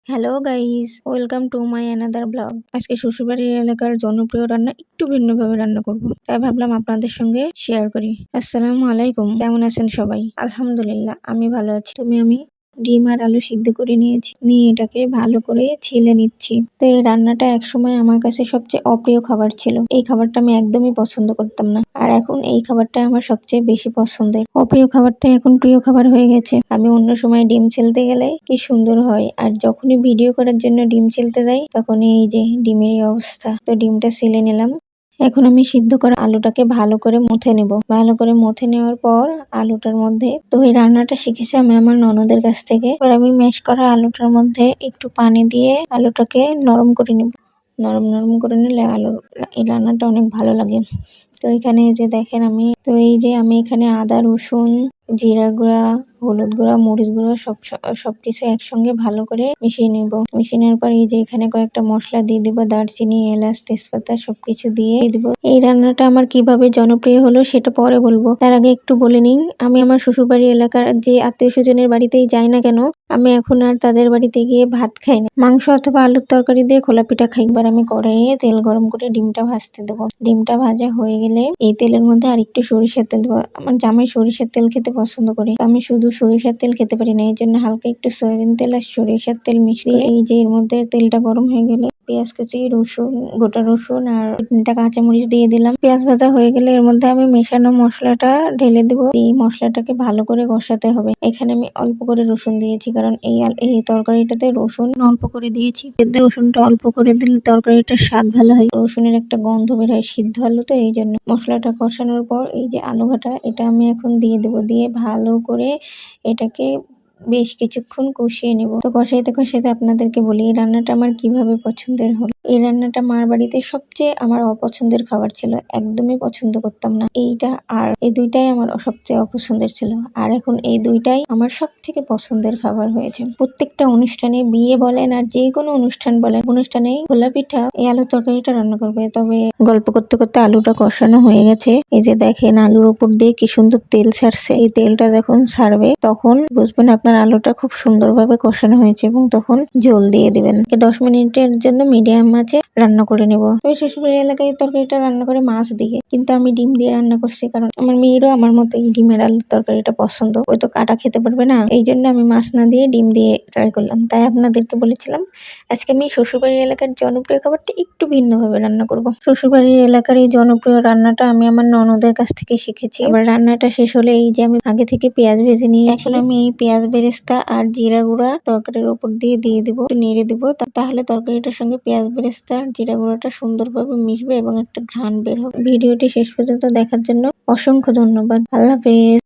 Hello guys, welcome to my another blog. আজকে শ্বশুরবাড়ির এলাকার জনপ্রিয় রান্না একটু ভিন্নভাবে রান্না করব, তাই ভাবলাম আপনাদের সঙ্গে শেয়ার করি। আসসালামু আলাইকুম, কেমন আছেন সবাই? আলহামদুলিল্লাহ, আমি ভালো আছি। আমি ডিম আর আলু সিদ্ধ করে নিয়েছি, নিয়ে এটাকে ভালো করে ছিলে নিচ্ছি। তো এই রান্নাটা একসময় আমার কাছে সবচেয়ে অপ্রিয় খাবার ছিল। এই খাবারটা আমি একদমই পছন্দ করতাম না, আর এখন এই খাবারটা আমার সবচেয়ে বেশি পছন্দের। অপ্রিয় খাবারটা এখন প্রিয় খাবার হয়ে গেছে। আমি অন্য সময় ডিম ছিলতে গেলে কি সুন্দর হয়, আর যখনই ভিডিও করার জন্য ডিম ছিলতে যাই তখনই এই যে ডিমের এই অবস্থা। তো ডিমটা ছিলে নিলাম। এখন আমি সিদ্ধ করা আলুটাকে ভালো করে মুথে নেব। ভালো করে মুথে নেওয়ার পর আলুটার মধ্যে, তো এই রান্নাটা শিখেছি আমি আমার ননদের কাছ থেকে। এবার আমি ম্যাশ করা আলুটার মধ্যে একটু পানি দিয়ে আলুটাকে নরম করে নিব। নরম নরম করে নিলে এই রান্নাটা অনেক ভালো লাগে। তো এখানে এই যে দেখেন আমি এখানে আদা, রসুন, জিরা গুঁড়া, হলুদ গুঁড়া, মরিচ গুঁড়া সবকিছু একসঙ্গে ভালো করে মিশিয়ে নিব। মিশিয়ে নেওয়ার পর এই যে এখানে কয়েকটা মশলা দিয়ে দিব, দারচিনি, এলাচ, তেজপাতা সবকিছু দিয়ে দিব। এই রান্নাটা আমার কিভাবে জনপ্রিয় হলো সেটা পরে বলবো, তার আগে একটু বলে নিই। আমি আমার শ্বশুরবাড়ি এলাকার যে আত্মীয় স্বজনের বাড়িতেই যাই না কেন, আমি এখন আর তাদের বাড়িতে গিয়ে ভাত খাই না, মাংস অথবা আলুর তরকারি দিয়ে খোলা পিঠা খাই। এবার আমি কড়াইয়ে তেল গরম করে ডিমটা ভাজতে দেবো। ডিমটা ভাজা হয়ে গেলে এই তেলের মধ্যে আর একটু সরিষার তেল দেবো। আমার জামাই সরিষার তেল খেতে পছন্দ করে, আমি শুধু সরিষার তেল খেতে পারি না, এই জন্য হালকা একটু সয়াবিন তেল আর সরিষার তেল মিশিয়ে এই যে এর মধ্যে তেলটা গরম হয়ে গেলে পেঁয়াজ কুচি, রসুন, গোটা রসুন আর 3টা কাঁচামরিচ দিয়ে দিলাম। পেঁয়াজ ভাজা হয়ে গেলে এর মধ্যে আমি মেশানো মশলাটা ঢেলে দিব। এই মশলাটাকে ভালো করে কষাতে হবে। এখানে আমি অল্প করে রসুন দিয়েছি, কারণ এই তরকারিটাতে রসুন অল্প করে দিয়েছি। রসুনটা অল্প করে দিলে তরকারিটার স্বাদ ভালো হয়, রসুনের একটা গন্ধ বের হয় সিদ্ধ আলু, তো এই জন্য। মশলাটা কষানোর পর এই যে আলু ঘাটা, এটা আমি এখন দিয়ে দেবো। দিয়ে ভালো করে এটাকে বেশ কিছুক্ষণ কষিয়ে নেব। তো কষাইতে কষাইতে আপনাদেরকে বলি এই রান্নাটা আমার কিভাবে পছন্দের হলো। এই রান্নাটা মার বাড়িতে সবচেয়ে আমার অপছন্দের খাবার ছিল, একদমই পছন্দ করতাম না। এইটা আর এই দুইটাই আমার সবচেয়ে অপছন্দের ছিল, আর এখন এই দুইটাই আমার সব থেকে পছন্দের খাবার হয়েছে। প্রত্যেকটা অনুষ্ঠানে, বিয়ে বলেন আর যে কোনো অনুষ্ঠান বলেন, অনুষ্ঠানেই খোলা পিঠা এই আলুর তরকারিটা রান্না করবে। তবে গল্প করতে করতে আলুটা কষানো হয়ে গেছে। এই যে দেখেন আলুর উপর দিয়ে কি সুন্দর তেল ছাড়ছে। এই তেলটা যখন ছাড়বে তখন বুঝবেন আপনার আলুটা খুব সুন্দরভাবে কষানো হয়েছে, এবং তখন ঝোল দিয়ে দিবেন। 10 মিনিটের জন্য মিডিয়াম আঁচে রান্না করে নেব। তবে শ্বশুরবাড়ি এলাকায় তরকারিটা রান্না করে মাছ দিয়ে, কিন্তু আমি ডিম দিয়ে রান্না করছি, কারণ আমার মেয়েরও আমার মতো এই ডিমের আলুর তরকারিটা পছন্দ। ওই তো কাটা খেতে পারবে না, এই জন্য আমি মাছ না দিয়ে ডিম দিয়ে ট্রাই করলাম। তাই আপনাদেরকে বলেছিলাম আজকে আমি শ্বশুরবাড়ির এলাকার জনপ্রিয় খাবারটা একটু ভিন্নভাবে রান্না করব। শ্বশুরবাড়ির এলাকার এই জনপ্রিয় রান্নাটা আমি আমার ননদের কাছ থেকে শিখেছি। এবার রান্নাটা শেষ হলে এই যে আমি আগে থেকে পেঁয়াজ ভেজে নিয়েছি, আমি এই পেঁয়াজ বেরেস্তা আর জিরা গুঁড়া তরকারির উপর দিয়ে দিব, একটু নেড়ে দিব। তাহলে তরকারিটার সঙ্গে পেঁয়াজ বেরেস্তা আর জিরা গুঁড়াটা সুন্দরভাবে মিশবে এবং একটা ঘ্রাণ বের হবে। ভিডিওটি শেষ পর্যন্ত দেখার জন্য অসংখ্য ধন্যবাদ। আল্লাহ হাফেজ।